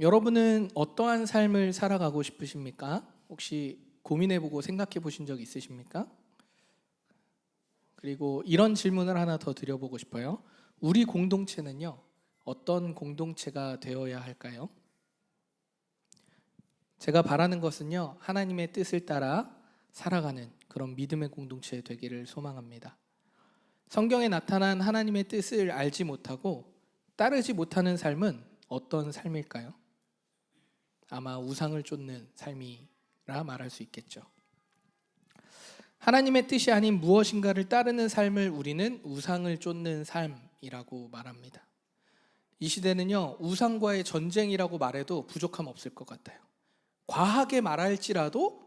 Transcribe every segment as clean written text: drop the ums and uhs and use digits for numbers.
여러분은 어떠한 삶을 살아가고 싶으십니까? 혹시 고민해보고 생각해보신 적 있으십니까? 그리고 이런 질문을 하나 더 드려보고 싶어요. 우리 공동체는요, 어떤 공동체가 되어야 할까요? 제가 바라는 것은요, 하나님의 뜻을 따라 살아가는 그런 믿음의 공동체 되기를 소망합니다. 성경에 나타난 하나님의 뜻을 알지 못하고 따르지 못하는 삶은 어떤 삶일까요? 아마 우상을 쫓는 삶이라 말할 수 있겠죠. 하나님의 뜻이 아닌 무엇인가를 따르는 삶을 우리는 우상을 쫓는 삶이라고 말합니다. 이 시대는요, 우상과의 전쟁이라고 말해도 부족함 없을 것 같아요. 과하게 말할지라도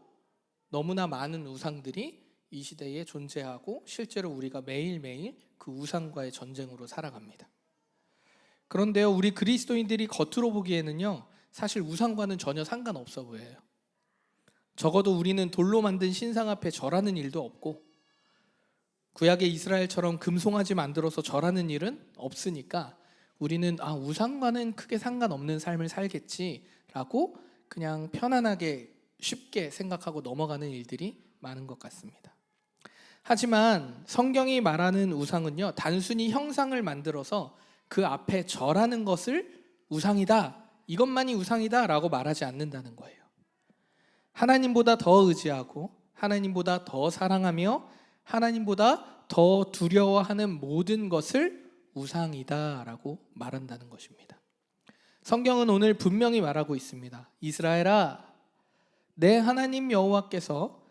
너무나 많은 우상들이 이 시대에 존재하고 실제로 우리가 매일매일 그 우상과의 전쟁으로 살아갑니다. 그런데요, 우리 그리스도인들이 겉으로 보기에는요, 사실 우상과는 전혀 상관없어 보여요. 적어도 우리는 돌로 만든 신상 앞에 절하는 일도 없고 구약의 이스라엘처럼 금송아지 만들어서 절하는 일은 없으니까 우리는 우상과는 크게 상관없는 삶을 살겠지라고 그냥 편안하게 쉽게 생각하고 넘어가는 일들이 많은 것 같습니다. 하지만 성경이 말하는 우상은요, 단순히 형상을 만들어서 그 앞에 절하는 것을 우상이다, 이것만이 우상이다 라고 말하지 않는다는 거예요. 하나님보다 더 의지하고 하나님보다 더 사랑하며 하나님보다 더 두려워하는 모든 것을 우상이다 라고 말한다는 것입니다. 성경은 오늘 분명히 말하고 있습니다. 이스라엘아, 내 하나님 여호와께서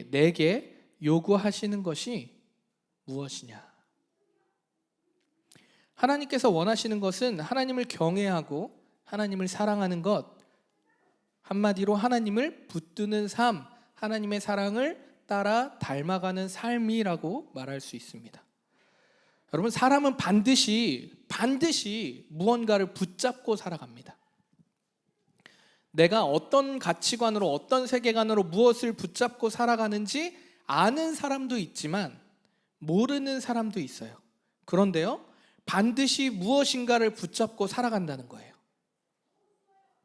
내게 요구하시는 것이 무엇이냐? 하나님께서 원하시는 것은 하나님을 경외하고 하나님을 사랑하는 것, 한마디로 하나님을 붙드는 삶, 하나님의 사랑을 따라 닮아가는 삶이라고 말할 수 있습니다. 여러분, 사람은 반드시 무언가를 붙잡고 살아갑니다. 내가 어떤 가치관으로, 어떤 세계관으로 무엇을 붙잡고 살아가는지 아는 사람도 있지만 모르는 사람도 있어요. 그런데요, 반드시 무엇인가를 붙잡고 살아간다는 거예요.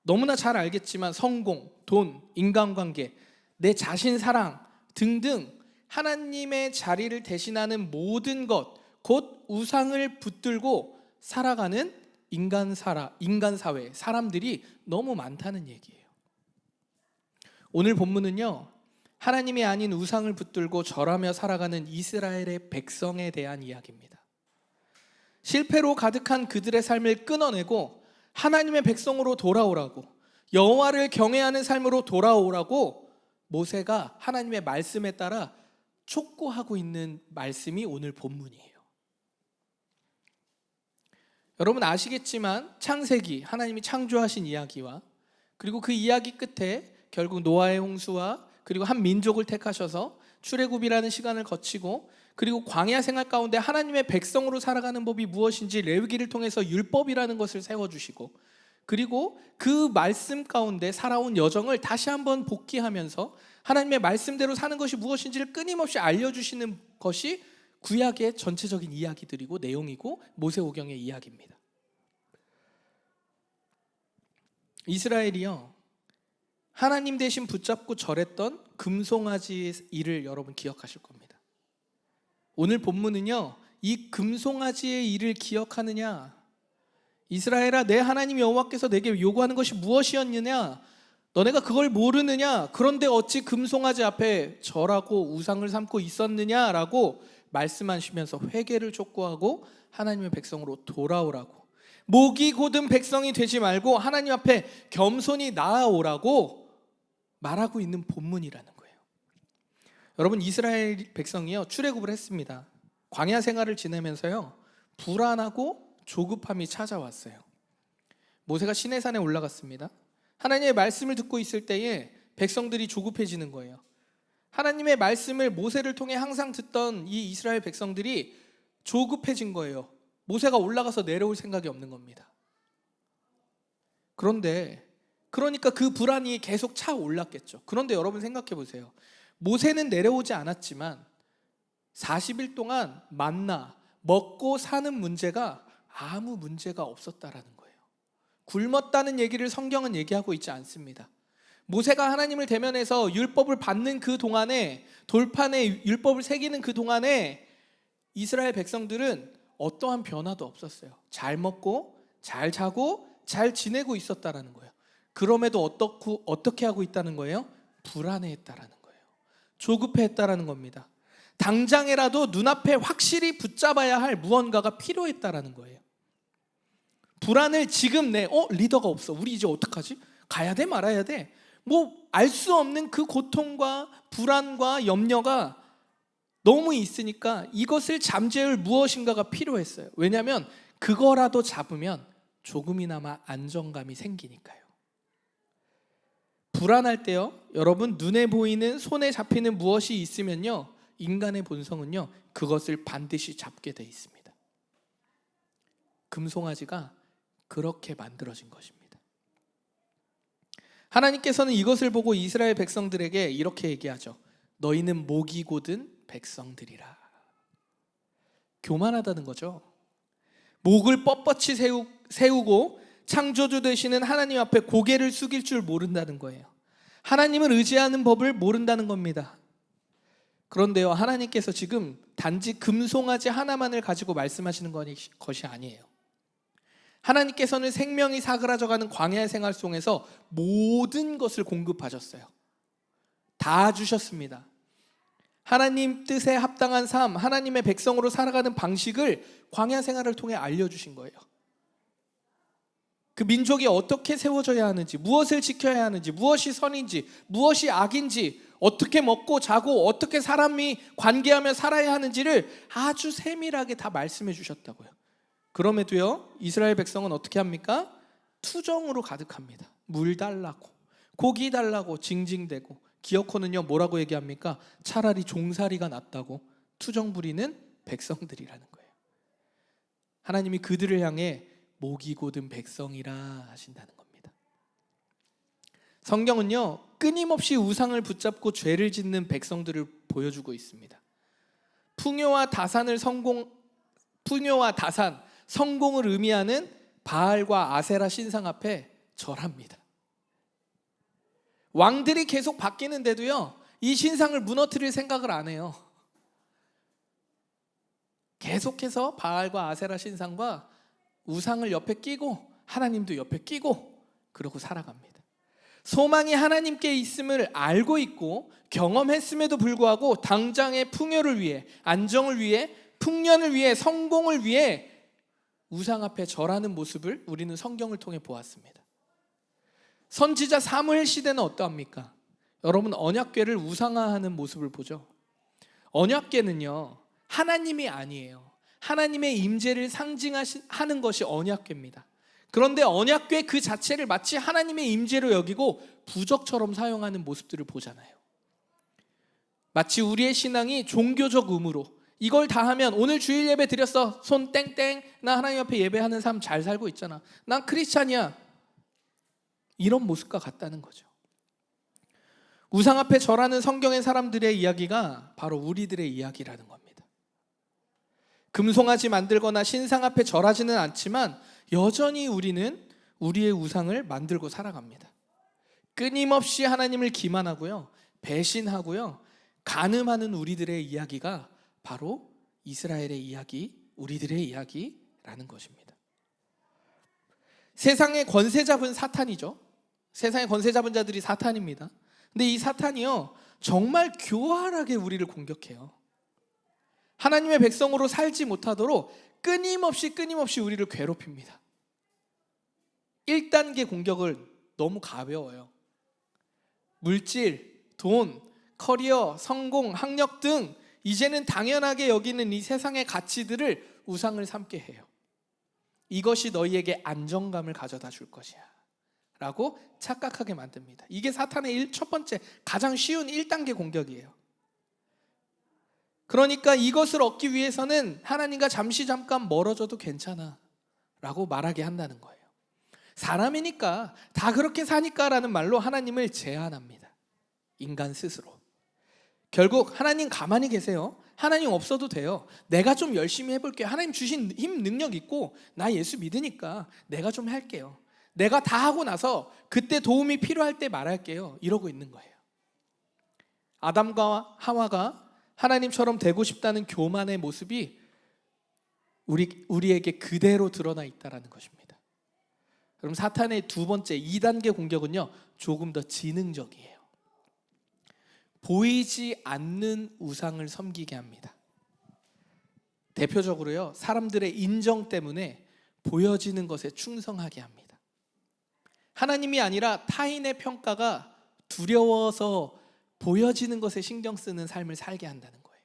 너무나 잘 알겠지만 성공, 돈, 인간관계, 내 자신 사랑 등등 하나님의 자리를 대신하는 모든 것, 곧 우상을 붙들고 살아가는 인간 사회, 사람들이 너무 많다는 얘기예요. 오늘 본문은요, 하나님이 아닌 우상을 붙들고 절하며 살아가는 이스라엘의 백성에 대한 이야기입니다. 실패로 가득한 그들의 삶을 끊어내고 하나님의 백성으로 돌아오라고, 여호와를 경외하는 삶으로 돌아오라고 모세가 하나님의 말씀에 따라 촉구하고 있는 말씀이 오늘 본문이에요. 여러분 아시겠지만 창세기, 하나님이 창조하신 이야기와 그리고 그 이야기 끝에 결국 노아의 홍수와 그리고 한 민족을 택하셔서 출애굽이라는 시간을 거치고 그리고 광야 생활 가운데 하나님의 백성으로 살아가는 법이 무엇인지 레위기를 통해서 율법이라는 것을 세워주시고 그리고 그 말씀 가운데 살아온 여정을 다시 한번 복귀하면서 하나님의 말씀대로 사는 것이 무엇인지를 끊임없이 알려주시는 것이 구약의 전체적인 이야기들이고 내용이고 모세오경의 이야기입니다. 이스라엘이요, 하나님 대신 붙잡고 절했던 금송아지 일을 여러분 기억하실 겁니다. 오늘 본문은요, 이 금송아지의 일을 기억하느냐? 이스라엘아, 내 하나님 여호와께서 내게 요구하는 것이 무엇이었느냐? 너네가 그걸 모르느냐? 그런데 어찌 금송아지 앞에 절하고 우상을 삼고 있었느냐라고 말씀하시면서 회개를 촉구하고 하나님의 백성으로 돌아오라고, 목이 곧은 백성이 되지 말고 하나님 앞에 겸손히 나아오라고 말하고 있는 본문이라는 거예요. 여러분, 이스라엘 백성이요, 출애굽을 했습니다. 광야 생활을 지내면서요, 불안하고 조급함이 찾아왔어요. 모세가 시내산에 올라갔습니다. 하나님의 말씀을 듣고 있을 때에 백성들이 조급해지는 거예요. 하나님의 말씀을 모세를 통해 항상 듣던 이 이스라엘 백성들이 조급해진 거예요. 모세가 올라가서 내려올 생각이 없는 겁니다. 그러니까 그 불안이 계속 차올랐겠죠. 그런데 여러분 생각해 보세요. 모세는 내려오지 않았지만 40일 동안 만나 먹고 사는 문제가 아무 문제가 없었다라는 거예요. 굶었다는 얘기를 성경은 얘기하고 있지 않습니다. 모세가 하나님을 대면해서 율법을 받는 그 동안에, 돌판에 율법을 새기는 그 동안에 이스라엘 백성들은 어떠한 변화도 없었어요. 잘 먹고 잘 자고 잘 지내고 있었다라는 거예요. 그럼에도 어떻게 하고 있다는 거예요? 불안해했다라는 거예요. 조급해했다라는 겁니다. 당장이라도 눈앞에 확실히 붙잡아야 할 무언가가 필요했다라는 거예요. 불안을 지금 리더가 없어. 우리 이제 어떡하지? 가야 돼 말아야 돼? 알 수 없는 그 고통과 불안과 염려가 너무 있으니까 이것을 잠재울 무엇인가가 필요했어요. 왜냐하면 그거라도 잡으면 조금이나마 안정감이 생기니까요. 불안할 때요, 여러분, 눈에 보이는, 손에 잡히는 무엇이 있으면요, 인간의 본성은요, 그것을 반드시 잡게 돼 있습니다. 금송아지가 그렇게 만들어진 것입니다. 하나님께서는 이것을 보고 이스라엘 백성들에게 이렇게 얘기하죠. 너희는 목이 곧은 백성들이라. 교만하다는 거죠. 목을 뻣뻣이 세우고 창조주 되시는 하나님 앞에 고개를 숙일 줄 모른다는 거예요. 하나님을 의지하는 법을 모른다는 겁니다. 그런데요, 하나님께서 지금 단지 금송아지 하나만을 가지고 말씀하시는 것이 아니에요. 하나님께서는 생명이 사그라져가는 광야의 생활 속에서 모든 것을 공급하셨어요. 다 주셨습니다. 하나님 뜻에 합당한 삶, 하나님의 백성으로 살아가는 방식을 광야 생활을 통해 알려주신 거예요. 그 민족이 어떻게 세워져야 하는지, 무엇을 지켜야 하는지, 무엇이 선인지, 무엇이 악인지, 어떻게 먹고 자고 어떻게 사람이 관계하며 살아야 하는지를 아주 세밀하게 다 말씀해 주셨다고요. 그럼에도요, 이스라엘 백성은 어떻게 합니까? 투정으로 가득합니다. 물 달라고, 고기 달라고 징징대고, 기어코는요 뭐라고 얘기합니까? 차라리 종살이가 낫다고 투정 부리는 백성들이라는 거예요. 하나님이 그들을 향해 목이 곧은 백성이라 하신다는 겁니다. 성경은요, 끊임없이 우상을 붙잡고 죄를 짓는 백성들을 보여주고 있습니다. 풍요와 다산, 성공을 의미하는 바알과 아세라 신상 앞에 절합니다. 왕들이 계속 바뀌는데도요, 이 신상을 무너뜨릴 생각을 안 해요. 계속해서 바알과 아세라 신상과 우상을 옆에 끼고 하나님도 옆에 끼고 그러고 살아갑니다. 소망이 하나님께 있음을 알고 있고 경험했음에도 불구하고 당장의 풍요를 위해, 안정을 위해, 풍년을 위해, 성공을 위해 우상 앞에 절하는 모습을 우리는 성경을 통해 보았습니다. 선지자 사무엘 시대는 어떠합니까? 여러분, 언약궤를 우상화하는 모습을 보죠. 언약궤는요, 하나님이 아니에요. 하나님의 임재를 상징하는 것이 언약궤입니다. 그런데 언약궤 그 자체를 마치 하나님의 임재로 여기고 부적처럼 사용하는 모습들을 보잖아요. 마치 우리의 신앙이 종교적 의무로, 이걸 다 하면 오늘 주일 예배 드렸어, 손 땡땡, 나 하나님 앞에 예배하는 삶 잘 살고 있잖아, 난 크리스찬이야, 이런 모습과 같다는 거죠. 우상 앞에 절하는 성경의 사람들의 이야기가 바로 우리들의 이야기라는 겁니다. 금송아지 만들거나 신상 앞에 절하지는 않지만 여전히 우리는 우리의 우상을 만들고 살아갑니다. 끊임없이 하나님을 기만하고요, 배신하고요, 간음하는 우리들의 이야기가 바로 이스라엘의 이야기, 우리들의 이야기라는 것입니다. 세상의 권세 잡은 사탄이죠. 세상의 권세 잡은 자들이 사탄입니다. 근데 이 사탄이요, 정말 교활하게 우리를 공격해요. 하나님의 백성으로 살지 못하도록 끊임없이 우리를 괴롭힙니다. 1단계 공격을 너무 가벼워요. 물질, 돈, 커리어, 성공, 학력 등 이제는 당연하게 여기는 이 세상의 가치들을 우상을 삼게 해요. 이것이 너희에게 안정감을 가져다 줄 것이야 라고 착각하게 만듭니다. 이게 사탄의 첫 번째, 가장 쉬운 1단계 공격이에요. 그러니까 이것을 얻기 위해서는 하나님과 잠깐 멀어져도 괜찮아 라고 말하게 한다는 거예요. 사람이니까, 다 그렇게 사니까 라는 말로 하나님을 제한합니다. 인간 스스로. 결국 하나님 가만히 계세요. 하나님 없어도 돼요. 내가 좀 열심히 해볼게요. 하나님 주신 힘, 능력 있고 나 예수 믿으니까 내가 좀 할게요. 내가 다 하고 나서 그때 도움이 필요할 때 말할게요. 이러고 있는 거예요. 아담과 하와가 하나님처럼 되고 싶다는 교만의 모습이 우리에게 그대로 드러나 있다는 것입니다. 그럼 사탄의 두 번째 2단계 공격은요, 조금 더 지능적이에요. 보이지 않는 우상을 섬기게 합니다. 대표적으로요, 사람들의 인정 때문에 보여지는 것에 충성하게 합니다. 하나님이 아니라 타인의 평가가 두려워서 보여지는 것에 신경 쓰는 삶을 살게 한다는 거예요.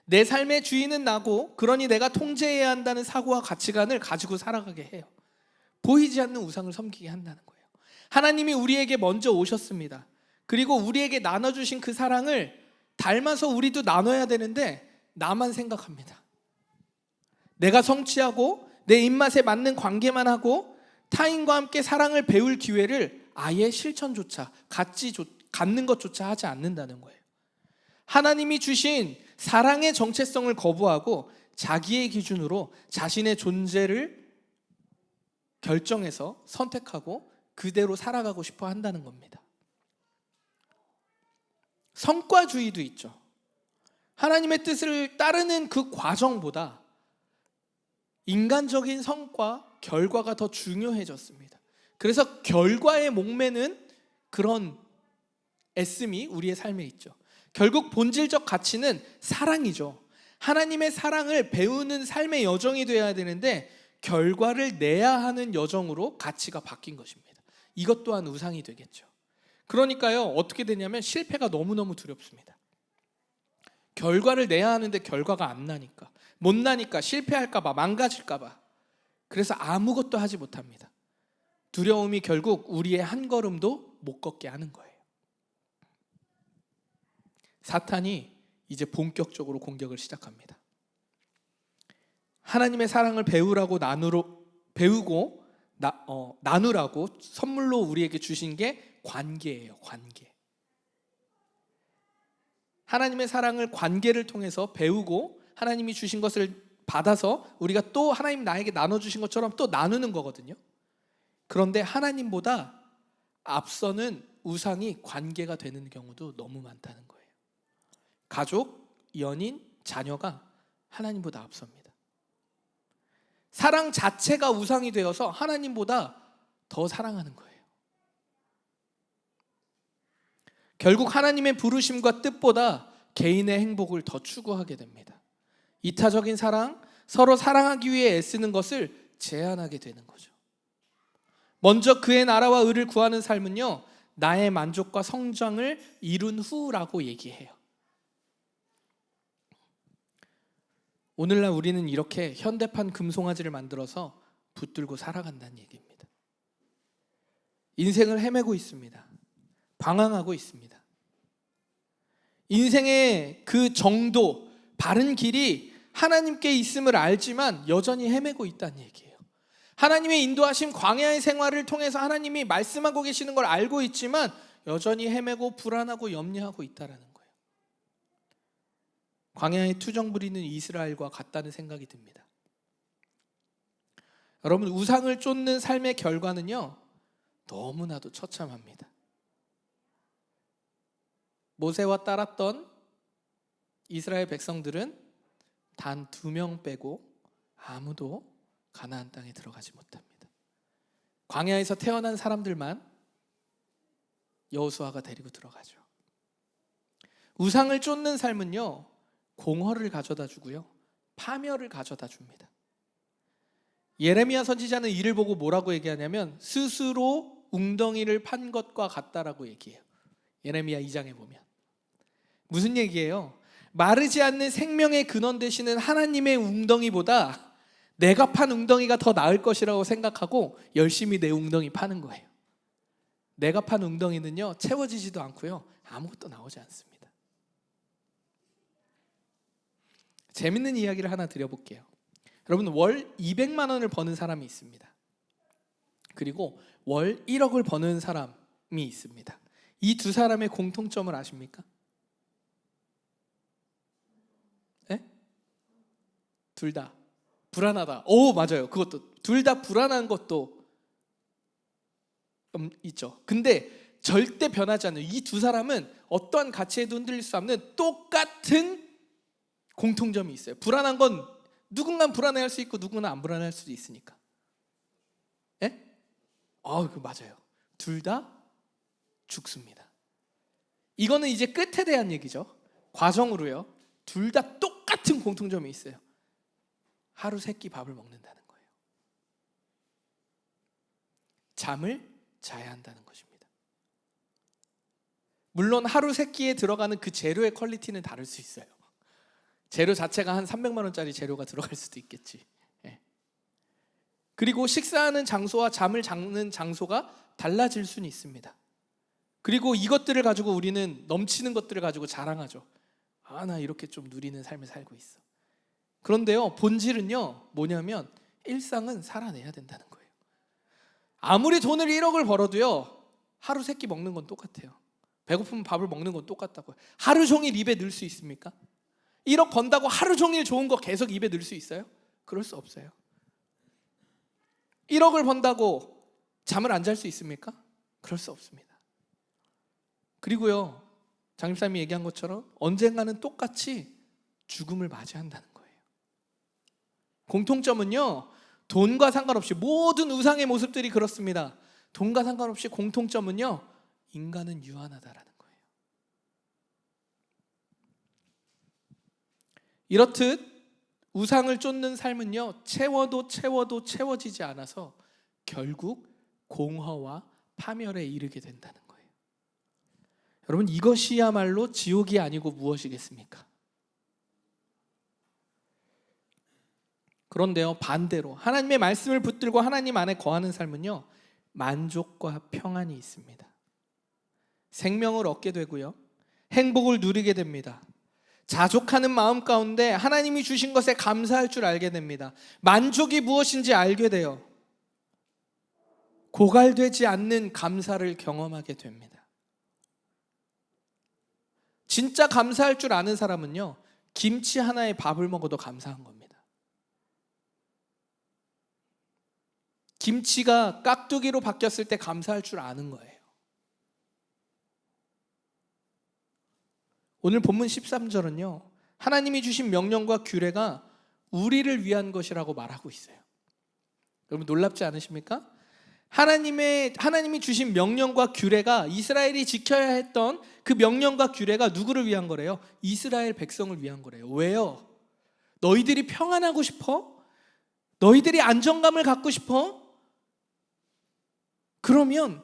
내 삶의 주인은 나고, 그러니 내가 통제해야 한다는 사고와 가치관을 가지고 살아가게 해요. 보이지 않는 우상을 섬기게 한다는 거예요. 하나님이 우리에게 먼저 오셨습니다. 그리고 우리에게 나눠주신 그 사랑을 닮아서 우리도 나눠야 되는데 나만 생각합니다. 내가 성취하고 내 입맛에 맞는 관계만 하고 타인과 함께 사랑을 배울 기회를 아예 실천조차 갖는 것조차 하지 않는다는 거예요. 하나님이 주신 사랑의 정체성을 거부하고 자기의 기준으로 자신의 존재를 결정해서 선택하고 그대로 살아가고 싶어 한다는 겁니다. 성과주의도 있죠. 하나님의 뜻을 따르는 그 과정보다 인간적인 성과, 결과가 더 중요해졌습니다. 그래서 결과에 목매는 그런 애씀이 우리의 삶에 있죠. 결국 본질적 가치는 사랑이죠. 하나님의 사랑을 배우는 삶의 여정이 되어야 되는데 결과를 내야 하는 여정으로 가치가 바뀐 것입니다. 이것 또한 우상이 되겠죠. 그러니까요, 어떻게 되냐면 실패가 너무너무 두렵습니다. 결과를 내야 하는데 결과가 안 나니까, 못 나니까, 실패할까 봐, 망가질까 봐, 그래서 아무것도 하지 못합니다. 두려움이 결국 우리의 한 걸음도 못 걷게 하는 거예요. 사탄이 이제 본격적으로 공격을 시작합니다. 하나님의 사랑을 나누라고 선물로 우리에게 주신 게 관계예요. 관계. 하나님의 사랑을 관계를 통해서 배우고 하나님이 주신 것을 받아서 우리가 또 하나님 나에게 나눠주신 것처럼 또 나누는 거거든요. 그런데 하나님보다 앞서는 우상이 관계가 되는 경우도 너무 많다는 거예요. 가족, 연인, 자녀가 하나님보다 앞섭니다. 사랑 자체가 우상이 되어서 하나님보다 더 사랑하는 거예요. 결국 하나님의 부르심과 뜻보다 개인의 행복을 더 추구하게 됩니다. 이타적인 사랑, 서로 사랑하기 위해 애쓰는 것을 제한하게 되는 거죠. 먼저 그의 나라와 의를 구하는 삶은요, 나의 만족과 성장을 이룬 후라고 얘기해요. 오늘날 우리는 이렇게 현대판 금송아지를 만들어서 붙들고 살아간다는 얘기입니다. 인생을 헤매고 있습니다. 방황하고 있습니다. 인생의 그 정도, 바른 길이 하나님께 있음을 알지만 여전히 헤매고 있다는 얘기예요. 하나님의 인도하심 광야의 생활을 통해서 하나님이 말씀하고 계시는 걸 알고 있지만 여전히 헤매고 불안하고 염려하고 있다는 거예요. 광야에 투정 부리는 이스라엘과 같다는 생각이 듭니다. 여러분, 우상을 쫓는 삶의 결과는요, 너무나도 처참합니다. 모세와 따랐던 이스라엘 백성들은 단 2명 빼고 아무도 가나안 땅에 들어가지 못합니다. 광야에서 태어난 사람들만 여호수아가 데리고 들어가죠. 우상을 쫓는 삶은요, 공허를 가져다 주고요, 파멸을 가져다 줍니다. 예레미야 선지자는 이를 보고 뭐라고 얘기하냐면 스스로 웅덩이를 판 것과 같다라고 얘기해요. 예레미야 2장에 보면 무슨 얘기예요? 마르지 않는 생명의 근원 되시는 하나님의 웅덩이보다 내가 판 웅덩이가 더 나을 것이라고 생각하고 열심히 내 웅덩이 파는 거예요. 내가 판 웅덩이는요, 채워지지도 않고요, 아무것도 나오지 않습니다. 재밌는 이야기를 하나 드려볼게요. 여러분, 월 200만 원을 버는 사람이 있습니다. 그리고 월 1억을 버는 사람이 있습니다. 이 두 사람의 공통점을 아십니까? 네? 둘 다 불안하다. 오, 맞아요. 그것도 둘 다 불안한 것도 있죠. 근데 절대 변하지 않는 이 두 사람은 어떠한 가치에도 흔들릴 수 없는 똑같은 공통점이 있어요. 불안한 건 누군가는 불안해할 수 있고 누군가는 안 불안할 수도 있으니까. 예? 그 맞아요. 둘 다 죽습니다. 이거는 이제 끝에 대한 얘기죠. 과정으로요. 둘 다 똑같은 공통점이 있어요. 하루 세 끼 밥을 먹는다는 거예요. 잠을 자야 한다는 것입니다. 물론 하루 세 끼에 들어가는 그 재료의 퀄리티는 다를 수 있어요. 재료 자체가 한 300만 원짜리 재료가 들어갈 수도 있겠지. 예. 그리고 식사하는 장소와 잠을 자는 장소가 달라질 수는 있습니다. 그리고 이것들을 가지고 우리는 넘치는 것들을 가지고 자랑하죠. 나 이렇게 좀 누리는 삶을 살고 있어. 그런데요, 본질은요 뭐냐면 일상은 살아내야 된다는 거예요. 아무리 돈을 1억을 벌어도요 하루 세 끼 먹는 건 똑같아요. 배고프면 밥을 먹는 건 똑같다고요. 하루 종일 입에 넣을 수 있습니까? 1억 번다고 하루 종일 좋은 거 계속 입에 넣을 수 있어요? 그럴 수 없어요. 1억을 번다고 잠을 안 잘 수 있습니까? 그럴 수 없습니다. 그리고요, 장집사님이 얘기한 것처럼 언젠가는 똑같이 죽음을 맞이한다는 거예요. 공통점은요, 돈과 상관없이 모든 우상의 모습들이 그렇습니다. 돈과 상관없이 공통점은요, 인간은 유한하다라는 거예요. 이렇듯 우상을 쫓는 삶은요, 채워도 채워지지 않아서 결국 공허와 파멸에 이르게 된다는 거예요. 여러분, 이것이야말로 지옥이 아니고 무엇이겠습니까? 그런데요, 반대로 하나님의 말씀을 붙들고 하나님 안에 거하는 삶은요, 만족과 평안이 있습니다. 생명을 얻게 되고요, 행복을 누리게 됩니다. 자족하는 마음 가운데 하나님이 주신 것에 감사할 줄 알게 됩니다. 만족이 무엇인지 알게 돼요. 고갈되지 않는 감사를 경험하게 됩니다. 진짜 감사할 줄 아는 사람은요, 김치 하나에 밥을 먹어도 감사한 겁니다. 김치가 깍두기로 바뀌었을 때 감사할 줄 아는 거예요. 오늘 본문 13절은요, 하나님이 주신 명령과 규례가 우리를 위한 것이라고 말하고 있어요. 여러분, 놀랍지 않으십니까? 하나님이 주신 명령과 규례가, 이스라엘이 지켜야 했던 그 명령과 규례가 누구를 위한 거래요? 이스라엘 백성을 위한 거래요. 왜요? 너희들이 평안하고 싶어? 너희들이 안정감을 갖고 싶어? 그러면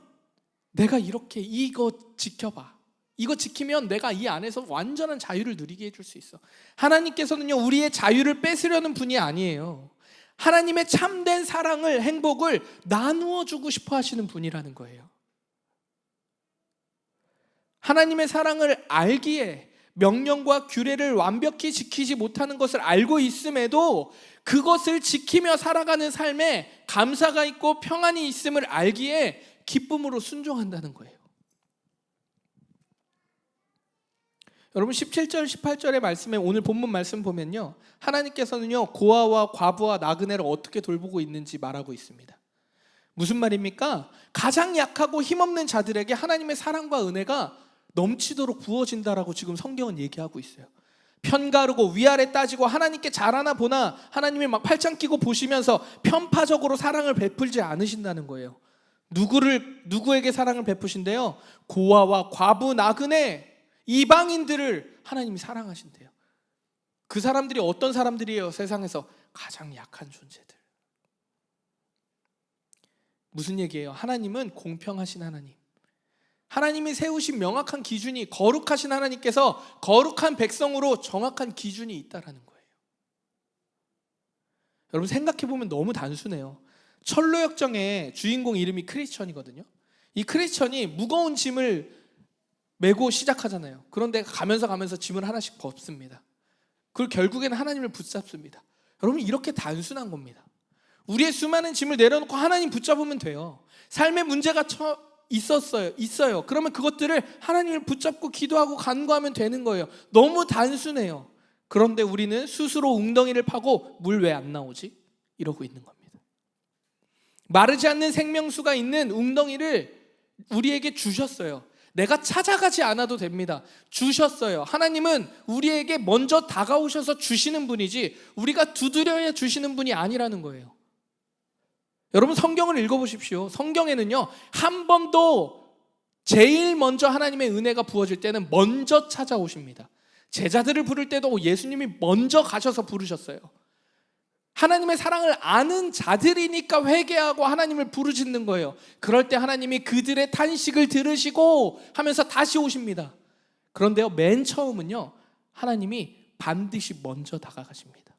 내가 이렇게 이거 지켜봐. 이거 지키면 내가 이 안에서 완전한 자유를 누리게 해줄 수 있어. 하나님께서는요, 우리의 자유를 뺏으려는 분이 아니에요. 하나님의 참된 사랑을, 행복을 나누어 주고 싶어 하시는 분이라는 거예요. 하나님의 사랑을 알기에 명령과 규례를 완벽히 지키지 못하는 것을 알고 있음에도 그것을 지키며 살아가는 삶에 감사가 있고 평안이 있음을 알기에 기쁨으로 순종한다는 거예요. 여러분, 17절 18절의 말씀에 오늘 본문 말씀 보면요, 하나님께서는요, 고아와 과부와 나그네를 어떻게 돌보고 있는지 말하고 있습니다. 무슨 말입니까? 가장 약하고 힘없는 자들에게 하나님의 사랑과 은혜가 넘치도록 부어진다라고 지금 성경은 얘기하고 있어요. 편가르고 위아래 따지고 하나님께 잘하나 보나 하나님이 막 팔짱 끼고 보시면서 편파적으로 사랑을 베풀지 않으신다는 거예요. 누구에게 사랑을 베푸신대요? 고아와 과부, 나그네, 이방인들을 하나님이 사랑하신대요. 그 사람들이 어떤 사람들이에요? 세상에서 가장 약한 존재들. 무슨 얘기예요? 하나님은 공평하신 하나님, 하나님이 세우신 명확한 기준이, 거룩하신 하나님께서 거룩한 백성으로 정확한 기준이 있다라는 거예요. 여러분, 생각해보면 너무 단순해요. 철로역정의 주인공 이름이 크리스천이거든요. 이 크리스천이 무거운 짐을 메고 시작하잖아요. 그런데 가면서 짐을 하나씩 벗습니다. 그리고 결국에는 하나님을 붙잡습니다. 여러분, 이렇게 단순한 겁니다. 우리의 수많은 짐을 내려놓고 하나님 붙잡으면 돼요. 삶의 문제가 있어요. 그러면 그것들을 하나님을 붙잡고 기도하고 간구하면 되는 거예요. 너무 단순해요. 그런데 우리는 스스로 웅덩이를 파고 물 왜 안 나오지? 이러고 있는 겁니다. 마르지 않는 생명수가 있는 웅덩이를 우리에게 주셨어요. 내가 찾아가지 않아도 됩니다. 주셨어요. 하나님은 우리에게 먼저 다가오셔서 주시는 분이지 우리가 두드려야 주시는 분이 아니라는 거예요. 여러분 성경을 읽어보십시오. 성경에는요, 한 번도 제일 먼저 하나님의 은혜가 부어질 때는 먼저 찾아오십니다. 제자들을 부를 때도 예수님이 먼저 가셔서 부르셨어요. 하나님의 사랑을 아는 자들이니까 회개하고 하나님을 부르짖는 거예요. 그럴 때 하나님이 그들의 탄식을 들으시고 하면서 다시 오십니다. 그런데요, 맨 처음은요, 하나님이 반드시 먼저 다가가십니다.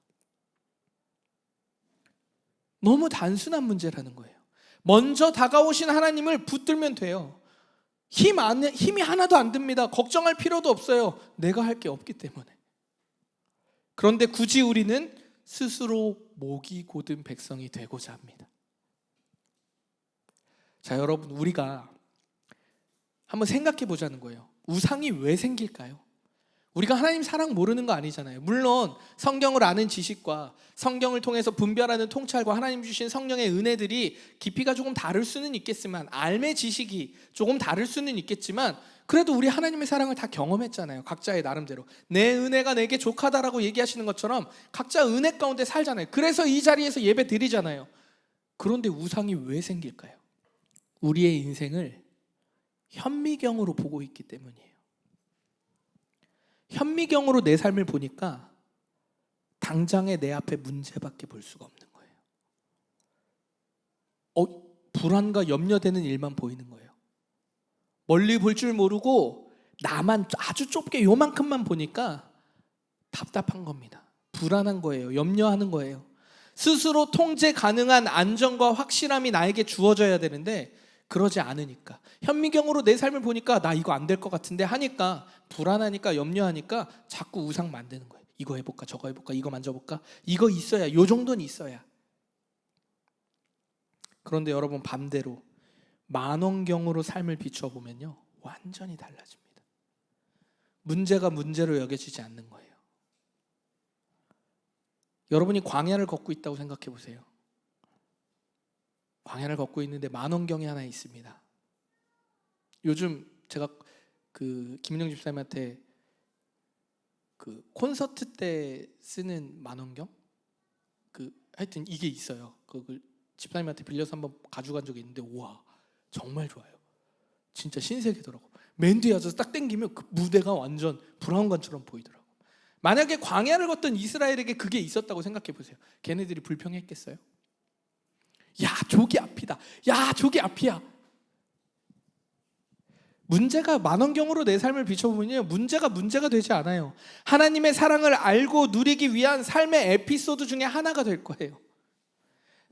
너무 단순한 문제라는 거예요. 먼저 다가오신 하나님을 붙들면 돼요. 힘이 하나도 안 듭니다. 걱정할 필요도 없어요. 내가 할 게 없기 때문에. 그런데 굳이 우리는 스스로 목이 곧은 백성이 되고자 합니다. 자, 여러분, 우리가 한번 생각해 보자는 거예요. 우상이 왜 생길까요? 우리가 하나님 사랑 모르는 거 아니잖아요. 물론 성경을 아는 지식과 성경을 통해서 분별하는 통찰과 하나님 주신 성령의 은혜들이 깊이가 조금 다를 수는 있겠지만, 알매 지식이 조금 다를 수는 있겠지만, 그래도 우리 하나님의 사랑을 다 경험했잖아요. 각자의 나름대로. 내 은혜가 내게 족하다라고 얘기하시는 것처럼 각자 은혜 가운데 살잖아요. 그래서 이 자리에서 예배 드리잖아요. 그런데 우상이 왜 생길까요? 우리의 인생을 현미경으로 보고 있기 때문이에요. 현미경으로 내 삶을 보니까 당장에 내 앞에 문제밖에 볼 수가 없는 거예요. 불안과 염려되는 일만 보이는 거예요. 멀리 볼 줄 모르고 나만 아주 좁게 요만큼만 보니까 답답한 겁니다. 불안한 거예요. 염려하는 거예요. 스스로 통제 가능한 안정과 확실함이 나에게 주어져야 되는데 그러지 않으니까, 현미경으로 내 삶을 보니까 나 이거 안 될 것 같은데 하니까, 불안하니까 염려하니까 자꾸 우상 만드는 거예요. 이거 해볼까, 저거 해볼까, 이거 만져볼까, 이거 있어야, 요 정도는 있어야. 그런데 여러분, 반대로 만원경으로 삶을 비춰보면요, 완전히 달라집니다. 문제가 문제로 여겨지지 않는 거예요. 여러분이 광야를 걷고 있다고 생각해 보세요. 광야를 걷고 있는데 만원경이 하나 있습니다. 요즘 제가 김은영 집사님한테 콘서트 때 쓰는 만원경, 하여튼 이게 있어요. 그걸 집사님한테 빌려서 한번 가져간 적이 있는데, 우와, 정말 좋아요. 진짜 신세계더라고. 맨 뒤에 와서 딱 당기면 그 무대가 완전 브라운관처럼 보이더라고. 만약에 광야를 걷던 이스라엘에게 그게 있었다고 생각해 보세요. 걔네들이 불평했겠어요? 야, 저기 앞이다. 야, 저기 앞이야. 문제가 만원경으로 내 삶을 비춰보면요, 문제가 되지 않아요. 하나님의 사랑을 알고 누리기 위한 삶의 에피소드 중에 하나가 될 거예요.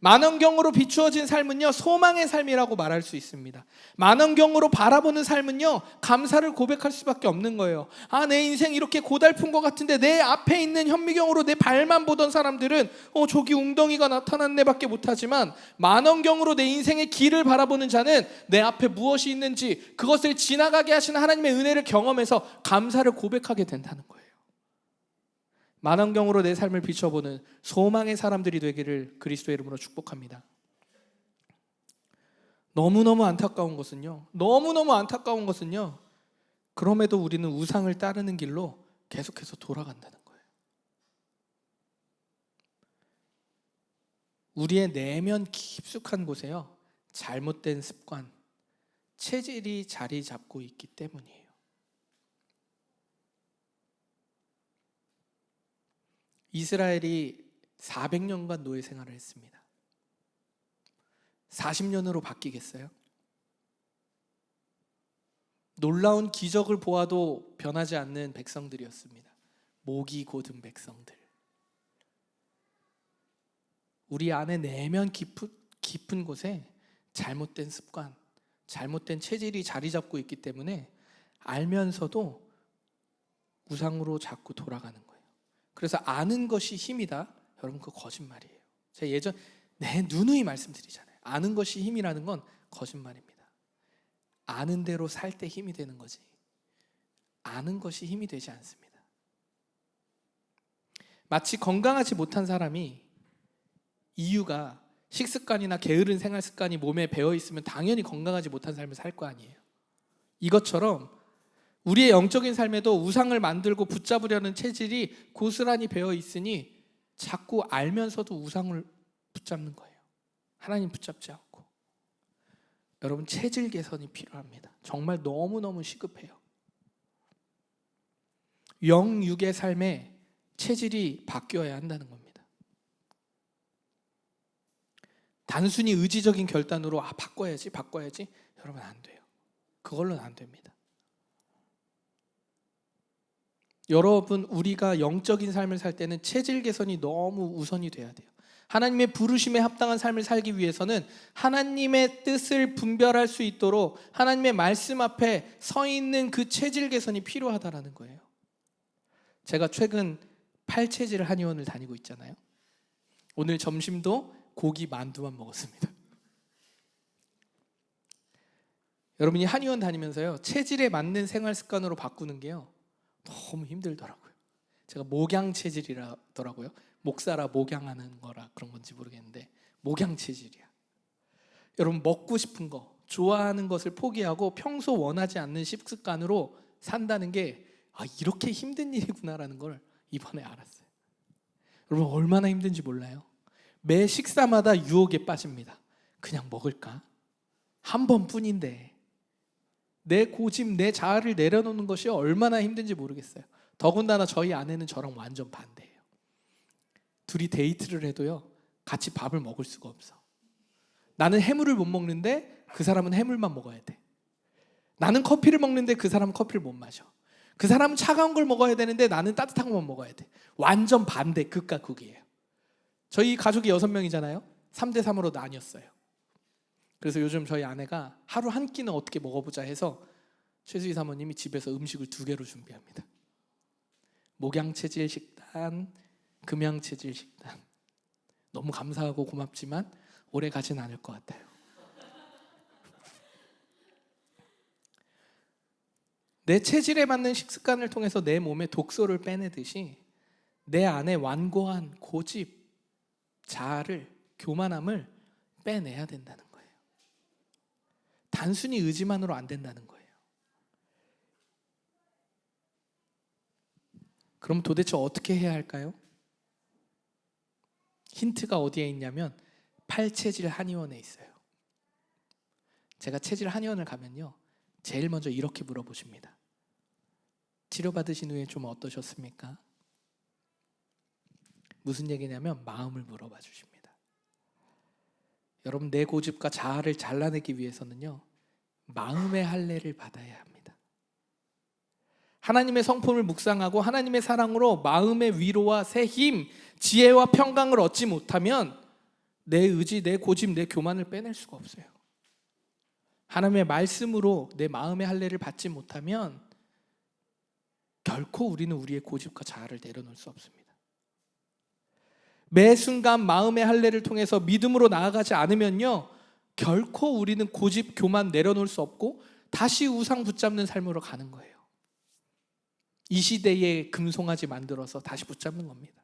만원경으로 비추어진 삶은요, 소망의 삶이라고 말할 수 있습니다. 만원경으로 바라보는 삶은요, 감사를 고백할 수밖에 없는 거예요. 아, 내 인생 이렇게 고달픈 것 같은데 내 앞에 있는 현미경으로 내 발만 보던 사람들은 저기 웅덩이가 나타났네 밖에 못하지만, 만원경으로 내 인생의 길을 바라보는 자는 내 앞에 무엇이 있는지 그것을 지나가게 하시는 하나님의 은혜를 경험해서 감사를 고백하게 된다는 거예요. 만원경으로 내 삶을 비춰보는 소망의 사람들이 되기를 그리스도의 이름으로 축복합니다. 너무너무 안타까운 것은요, 그럼에도 우리는 우상을 따르는 길로 계속해서 돌아간다는 거예요. 우리의 내면 깊숙한 곳에요, 잘못된 습관, 체질이 자리 잡고 있기 때문이에요. 이스라엘이 400년간 노예 생활을 했습니다. 40년으로 바뀌겠어요? 놀라운 기적을 보아도 변하지 않는 백성들이었습니다. 목이 곧은 백성들. 우리 안에 내면 깊은 곳에 잘못된 습관, 잘못된 체질이 자리 잡고 있기 때문에 알면서도 우상으로 자꾸 돌아가는 거예요. 그래서 아는 것이 힘이다. 여러분, 그거 거짓말이에요. 제가 누누이 말씀드리잖아요. 아는 것이 힘이라는 건 거짓말입니다. 아는 대로 살 때 힘이 되는 거지, 아는 것이 힘이 되지 않습니다. 마치 건강하지 못한 사람이 이유가 식습관이나 게으른 생활 습관이 몸에 배어 있으면 당연히 건강하지 못한 삶을 살 거 아니에요. 이것처럼 우리의 영적인 삶에도 우상을 만들고 붙잡으려는 체질이 고스란히 배어 있으니 자꾸 알면서도 우상을 붙잡는 거예요. 하나님 붙잡지 않고. 여러분, 체질 개선이 필요합니다. 정말 너무너무 시급해요. 영육의 삶에 체질이 바뀌어야 한다는 겁니다. 단순히 의지적인 결단으로 바꿔야지 여러분, 안 돼요. 그걸로는 안 됩니다. 여러분, 우리가 영적인 삶을 살 때는 체질 개선이 너무 우선이 돼야 돼요. 하나님의 부르심에 합당한 삶을 살기 위해서는 하나님의 뜻을 분별할 수 있도록 하나님의 말씀 앞에 서 있는 그 체질 개선이 필요하다라는 거예요. 제가 최근 8체질 한의원을 다니고 있잖아요. 오늘 점심도 고기 만두만 먹었습니다. 여러분이 한의원 다니면서요, 체질에 맞는 생활 습관으로 바꾸는 게요 너무 힘들더라고요. 제가 목양 체질이라더라고요. 목사라 목양하는 거라 그런 건지 모르겠는데 목양 체질이야. 여러분, 먹고 싶은 거, 좋아하는 것을 포기하고 평소 원하지 않는 식습관으로 산다는 게 이렇게 힘든 일이구나라는 걸 이번에 알았어요. 여러분, 얼마나 힘든지 몰라요. 매 식사마다 유혹에 빠집니다. 그냥 먹을까? 한 번뿐인데 내 고집, 내 자아를 내려놓는 것이 얼마나 힘든지 모르겠어요. 더군다나 저희 아내는 저랑 완전 반대예요. 둘이 데이트를 해도요 같이 밥을 먹을 수가 없어. 나는 해물을 못 먹는데 그 사람은 해물만 먹어야 돼. 나는 커피를 먹는데 그 사람은 커피를 못 마셔. 그 사람은 차가운 걸 먹어야 되는데 나는 따뜻한 것만 먹어야 돼. 완전 반대, 극과 극이에요. 저희 가족이 6명이잖아요 3대3으로 나뉘었어요. 그래서 요즘 저희 아내가 하루 한 끼는 어떻게 먹어보자 해서 최수희 사모님이 집에서 음식을 2개로 준비합니다. 목양체질 식단, 금양체질 식단. 너무 감사하고 고맙지만 오래 가진 않을 것 같아요. 내 체질에 맞는 식습관을 통해서 내 몸에 독소를 빼내듯이 내 안에 완고한 고집, 자아를, 교만함을 빼내야 된다는 거예요. 단순히 의지만으로 안 된다는 거예요. 그럼 도대체 어떻게 해야 할까요? 힌트가 어디에 있냐면 8체질 한의원에 있어요. 제가 체질 한의원을 가면요 제일 먼저 이렇게 물어보십니다. 치료받으신 후에 좀 어떠셨습니까? 무슨 얘기냐면 마음을 물어봐 주십니다. 여러분, 내 고집과 자아를 잘라내기 위해서는요 마음의 할례를 받아야 합니다. 하나님의 성품을 묵상하고 하나님의 사랑으로 마음의 위로와 새 힘, 지혜와 평강을 얻지 못하면 내 의지, 내 고집, 내 교만을 빼낼 수가 없어요. 하나님의 말씀으로 내 마음의 할례를 받지 못하면 결코 우리는 우리의 고집과 자아를 내려놓을 수 없습니다. 매 순간 마음의 할례를 통해서 믿음으로 나아가지 않으면요 결코 우리는 고집, 교만 내려놓을 수 없고 다시 우상 붙잡는 삶으로 가는 거예요. 이 시대에 금송아지 만들어서 다시 붙잡는 겁니다.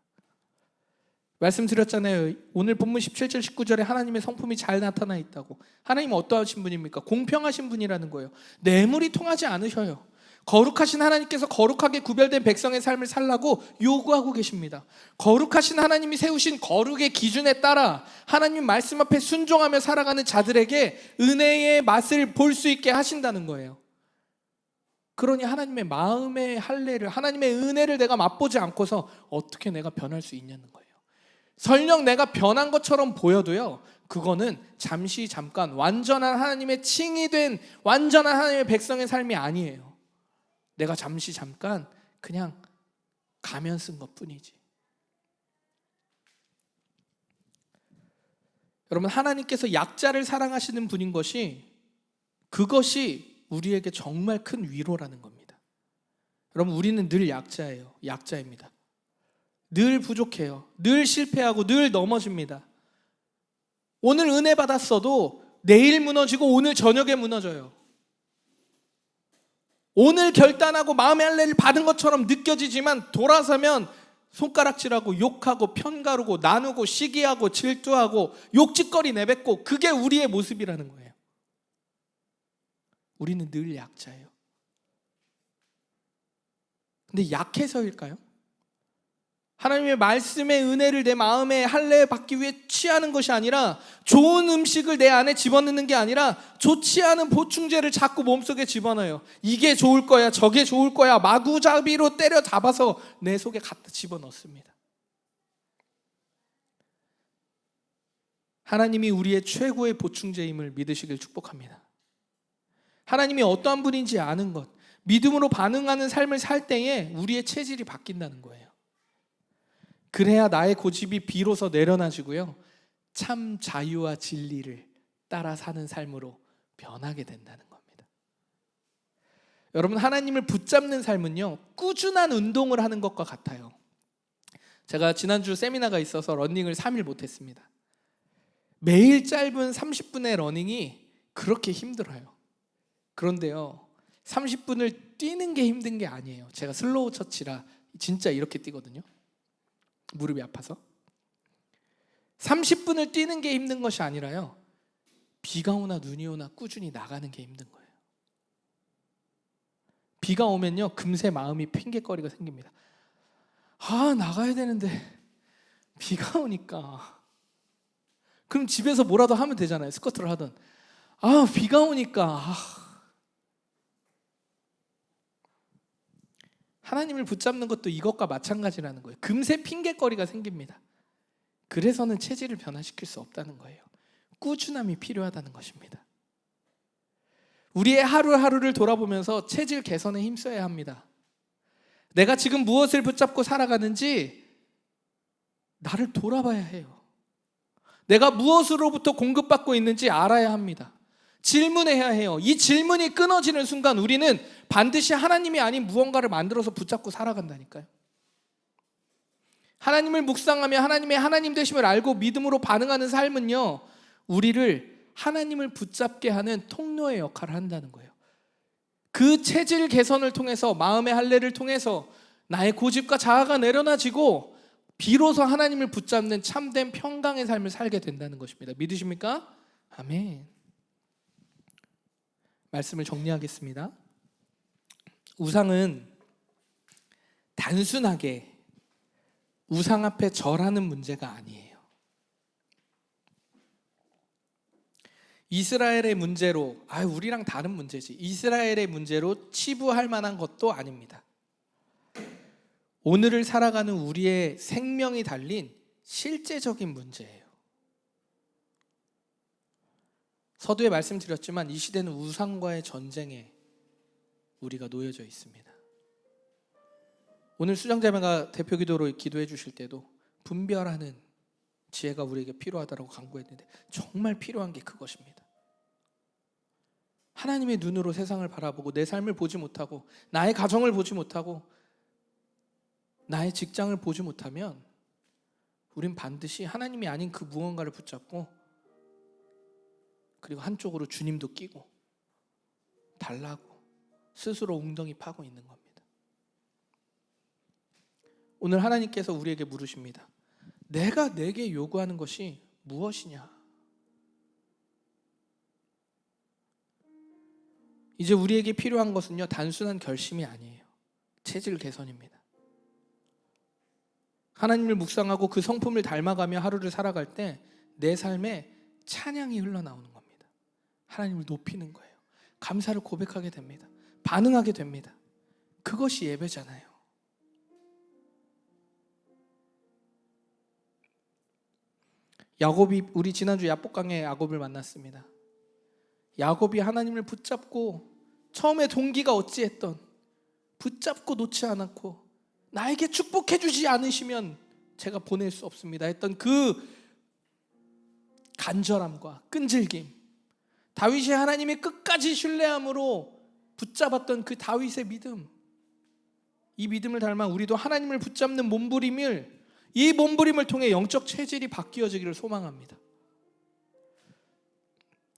말씀드렸잖아요. 오늘 본문 17절 19절에 하나님의 성품이 잘 나타나 있다고. 하나님은 어떠하신 분입니까? 공평하신 분이라는 거예요. 뇌물이 통하지 않으셔요. 거룩하신 하나님께서 거룩하게 구별된 백성의 삶을 살라고 요구하고 계십니다. 거룩하신 하나님이 세우신 거룩의 기준에 따라 하나님 말씀 앞에 순종하며 살아가는 자들에게 은혜의 맛을 볼 수 있게 하신다는 거예요. 그러니 하나님의 마음의 할례를, 하나님의 은혜를 내가 맛보지 않고서 어떻게 내가 변할 수 있냐는 거예요. 설령 내가 변한 것처럼 보여도요 그거는 잠시 잠깐 완전한 하나님의 칭이 된 완전한 하나님의 백성의 삶이 아니에요. 내가 잠시 잠깐 그냥 가면 쓴 것뿐이지. 여러분, 하나님께서 약자를 사랑하시는 분인 것이, 그것이 우리에게 정말 큰 위로라는 겁니다. 여러분, 우리는 늘 약자예요. 약자입니다. 늘 부족해요. 늘 실패하고 늘 넘어집니다. 오늘 은혜 받았어도 내일 무너지고 오늘 저녁에 무너져요. 오늘 결단하고 마음의 할례를 받은 것처럼 느껴지지만 돌아서면 손가락질하고 욕하고 편가르고 나누고 시기하고 질투하고 욕짓거리 내뱉고, 그게 우리의 모습이라는 거예요. 우리는 늘 약자예요. 근데 약해서일까요? 하나님의 말씀의 은혜를 내 마음에 할례 받기 위해 취하는 것이 아니라, 좋은 음식을 내 안에 집어넣는 게 아니라 좋지 않은 보충제를 자꾸 몸속에 집어넣어요. 이게 좋을 거야, 저게 좋을 거야, 마구잡이로 때려 잡아서 내 속에 갖다 집어넣습니다. 하나님이 우리의 최고의 보충제임을 믿으시길 축복합니다. 하나님이 어떠한 분인지 아는 것, 믿음으로 반응하는 삶을 살 때에 우리의 체질이 바뀐다는 거예요. 그래야 나의 고집이 비로소 내려놔지고요, 참 자유와 진리를 따라 사는 삶으로 변하게 된다는 겁니다. 여러분, 하나님을 붙잡는 삶은요, 꾸준한 운동을 하는 것과 같아요. 제가 지난주 세미나가 있어서 러닝을 3일 못했습니다. 매일 짧은 30분의 러닝이 그렇게 힘들어요. 그런데요, 30분을 뛰는 게 힘든 게 아니에요. 제가 슬로우 처치라 진짜 이렇게 뛰거든요. 무릎이 아파서. 30분을 뛰는 게 힘든 것이 아니라요, 비가 오나 눈이 오나 꾸준히 나가는 게 힘든 거예요. 비가 오면요, 금세 마음이 핑계거리가 생깁니다. 나가야 되는데 비가 오니까. 그럼 집에서 뭐라도 하면 되잖아요. 스쿼트를 하든. 비가 오니까. 하나님을 붙잡는 것도 이것과 마찬가지라는 거예요. 금세 핑계거리가 생깁니다. 그래서는 체질을 변화시킬 수 없다는 거예요. 꾸준함이 필요하다는 것입니다. 우리의 하루하루를 돌아보면서 체질 개선에 힘써야 합니다. 내가 지금 무엇을 붙잡고 살아가는지 나를 돌아봐야 해요. 내가 무엇으로부터 공급받고 있는지 알아야 합니다. 질문해야 해요. 이 질문이 끊어지는 순간 우리는 반드시 하나님이 아닌 무언가를 만들어서 붙잡고 살아간다니까요. 하나님을 묵상하며 하나님의 하나님 되심을 알고 믿음으로 반응하는 삶은요, 우리를 하나님을 붙잡게 하는 통로의 역할을 한다는 거예요. 그 체질 개선을 통해서, 마음의 할례를 통해서 나의 고집과 자아가 내려놔지고 비로소 하나님을 붙잡는 참된 평강의 삶을 살게 된다는 것입니다. 믿으십니까? 아멘. 말씀을 정리하겠습니다. 우상은 단순하게 우상 앞에 절하는 문제가 아니에요. 이스라엘의 문제로, 우리랑 다른 문제지, 이스라엘의 문제로 치부할 만한 것도 아닙니다. 오늘을 살아가는 우리의 생명이 달린 실제적인 문제예요. 서두에 말씀드렸지만 이 시대는 우상과의 전쟁에 우리가 놓여져 있습니다. 오늘 수장자매가 대표 기도로 기도해 주실 때도 분별하는 지혜가 우리에게 필요하다고 간구했는데, 정말 필요한 게 그것입니다. 하나님의 눈으로 세상을 바라보고 내 삶을 보지 못하고, 나의 가정을 보지 못하고, 나의 직장을 보지 못하면 우린 반드시 하나님이 아닌 그 무언가를 붙잡고, 그리고 한쪽으로 주님도 끼고 달라고 스스로 웅덩이 파고 있는 겁니다. 오늘 하나님께서 우리에게 물으십니다. 내가 내게 요구하는 것이 무엇이냐? 이제 우리에게 필요한 것은요, 단순한 결심이 아니에요. 체질 개선입니다. 하나님을 묵상하고 그 성품을 닮아가며 하루를 살아갈 때 내 삶에 찬양이 흘러나오는 겁니다. 하나님을 높이는 거예요. 감사를 고백하게 됩니다. 반응하게 됩니다. 그것이 예배잖아요. 야곱이, 우리 지난주 야복강에 야곱을 만났습니다. 야곱이 하나님을 붙잡고, 처음에 동기가 어찌했던, 붙잡고 놓지 않았고 나에게 축복해 주지 않으시면 제가 보낼 수 없습니다 했던 그 간절함과 끈질김, 다윗이 하나님의 끝까지 신뢰함으로 붙잡았던 그 다윗의 믿음, 이 믿음을 닮아 우리도 하나님을 붙잡는 몸부림을, 이 몸부림을 통해 영적 체질이 바뀌어지기를 소망합니다.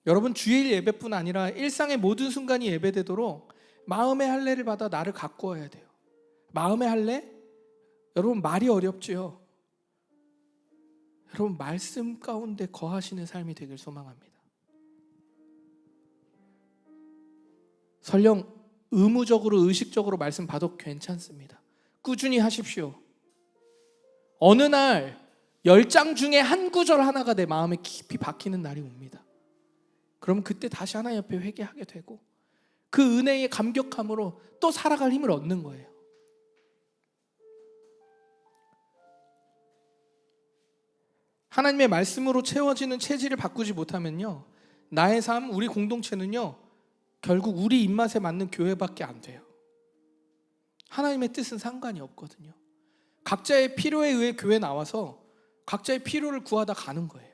여러분, 주일 예배뿐 아니라 일상의 모든 순간이 예배되도록 마음의 할례를 받아 나를 가꾸어야 돼요. 마음의 할례, 여러분 말이 어렵지요. 여러분 말씀 가운데 거하시는 삶이 되길 소망합니다. 설령 의무적으로 의식적으로 말씀 봐도 괜찮습니다. 꾸준히 하십시오. 어느 날 10장 중에 한 구절 하나가 내 마음에 깊이 박히는 날이 옵니다. 그럼 그때 다시 하나님 옆에 회개하게 되고 그 은혜의 감격함으로 또 살아갈 힘을 얻는 거예요. 하나님의 말씀으로 채워지는 체질을 바꾸지 못하면요, 나의 삶, 우리 공동체는요, 결국 우리 입맛에 맞는 교회밖에 안 돼요. 하나님의 뜻은 상관이 없거든요. 각자의 필요에 의해 교회 나와서 각자의 필요를 구하다 가는 거예요.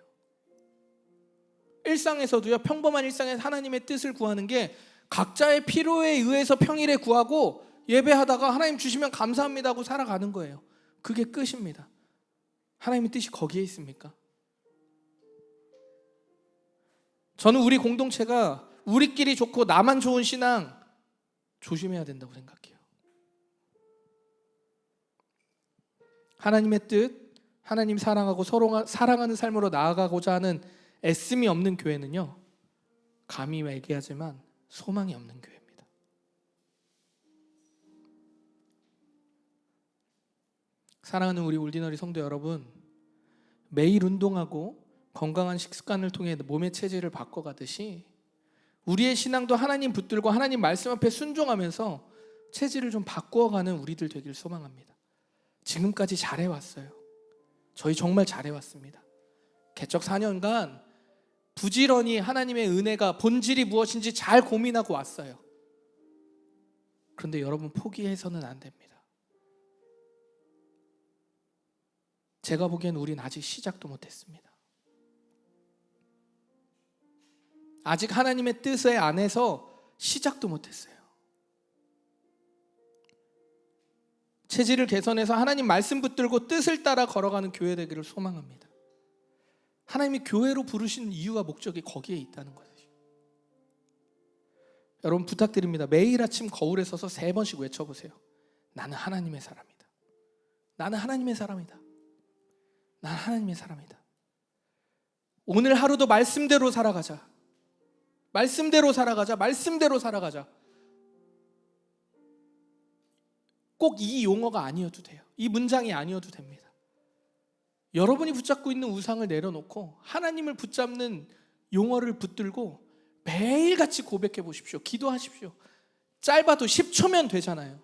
일상에서도요, 평범한 일상에서 하나님의 뜻을 구하는 게 각자의 필요에 의해서 평일에 구하고 예배하다가 하나님 주시면 감사합니다 하고 살아가는 거예요. 그게 끝입니다. 하나님의 뜻이 거기에 있습니까? 저는 우리 공동체가 우리끼리 좋고 나만 좋은 신앙 조심해야 된다고 생각해요. 하나님의 뜻, 하나님 사랑하고 서로 사랑하는 삶으로 나아가고자 하는 애씀이 없는 교회는요, 감히 얘기하지만 소망이 없는 교회입니다. 사랑하는 우리 올디너리 성도 여러분, 매일 운동하고 건강한 식습관을 통해 몸의 체질을 바꿔가듯이 우리의 신앙도 하나님 붙들고 하나님 말씀 앞에 순종하면서 체질을 좀 바꾸어가는 우리들 되길 소망합니다. 지금까지 잘해왔어요. 저희 정말 잘해왔습니다. 개척 4년간 부지런히 하나님의 은혜가 본질이 무엇인지 잘 고민하고 왔어요. 그런데 여러분 포기해서는 안 됩니다. 제가 보기엔 우린 아직 시작도 못했습니다. 아직 하나님의 뜻에 안에서 시작도 못했어요. 체질을 개선해서 하나님 말씀 붙들고 뜻을 따라 걸어가는 교회 되기를 소망합니다. 하나님이 교회로 부르신 이유와 목적이 거기에 있다는 거죠. 여러분 부탁드립니다. 매일 아침 거울에 서서 3번씩 외쳐보세요. 나는 하나님의 사람이다. 나는 하나님의 사람이다. 나는 하나님의 사람이다. 오늘 하루도 말씀대로 살아가자. 말씀대로 살아가자. 말씀대로 살아가자. 꼭 이 용어가 아니어도 돼요. 이 문장이 아니어도 됩니다. 여러분이 붙잡고 있는 우상을 내려놓고 하나님을 붙잡는 용어를 붙들고 매일같이 고백해 보십시오. 기도하십시오. 짧아도 10초면 되잖아요.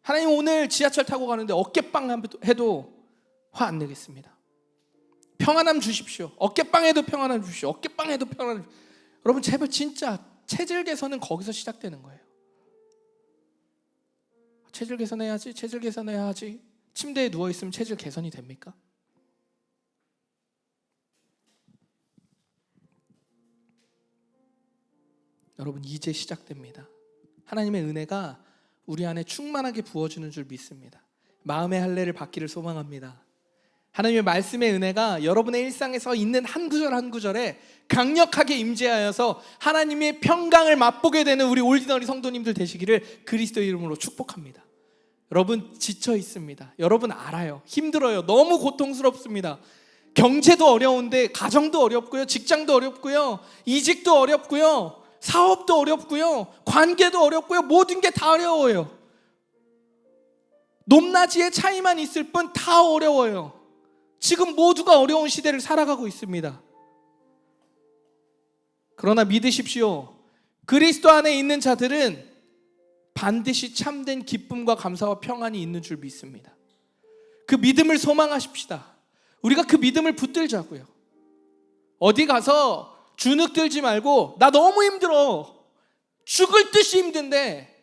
하나님 오늘 지하철 타고 가는데 어깨빵 해도 화 안 내겠습니다. 평안함 주십시오. 어깨빵 해도 평안함 주십시오. 어깨빵 해도 평안함 주십시오. 여러분 제발 진짜 체질 개선은 거기서 시작되는 거예요. 체질 개선해야지. 체질 개선해야지. 침대에 누워있으면 체질 개선이 됩니까? 여러분 이제 시작됩니다. 하나님의 은혜가 우리 안에 충만하게 부어주는 줄 믿습니다. 마음의 할례를 받기를 소망합니다. 하나님의 말씀의 은혜가 여러분의 일상에서 있는 한 구절 한 구절에 강력하게 임재하여서 하나님의 평강을 맛보게 되는 우리 올디너리 성도님들 되시기를 그리스도의 이름으로 축복합니다. 여러분 지쳐 있습니다. 여러분 알아요. 힘들어요. 너무 고통스럽습니다. 경제도 어려운데 가정도 어렵고요. 직장도 어렵고요. 이직도 어렵고요. 사업도 어렵고요. 관계도 어렵고요. 모든 게 다 어려워요. 높낮이의 차이만 있을 뿐 다 어려워요. 지금 모두가 어려운 시대를 살아가고 있습니다. 그러나 믿으십시오. 그리스도 안에 있는 자들은 반드시 참된 기쁨과 감사와 평안이 있는 줄 믿습니다. 그 믿음을 소망하십시다. 우리가 그 믿음을 붙들자고요. 어디 가서 주눅 들지 말고 나 너무 힘들어. 죽을 듯이 힘든데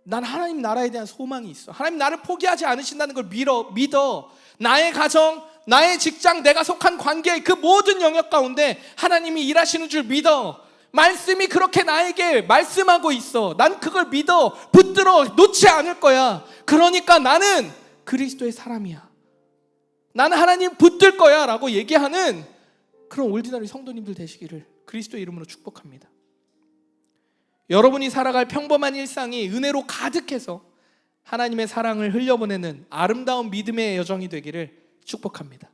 난 하나님 나라에 대한 소망이 있어. 하나님 나를 포기하지 않으신다는 걸 믿어. 나의 가정, 나의 직장, 내가 속한 관계 그 모든 영역 가운데 하나님이 일하시는 줄 믿어. 말씀이 그렇게 나에게 말씀하고 있어. 난 그걸 믿어. 붙들어 놓지 않을 거야. 그러니까 나는 그리스도의 사람이야. 나는 하나님 붙들 거야 라고 얘기하는 그런 올디너리 성도님들 되시기를 그리스도의 이름으로 축복합니다. 여러분이 살아갈 평범한 일상이 은혜로 가득해서 하나님의 사랑을 흘려보내는 아름다운 믿음의 여정이 되기를 축복합니다.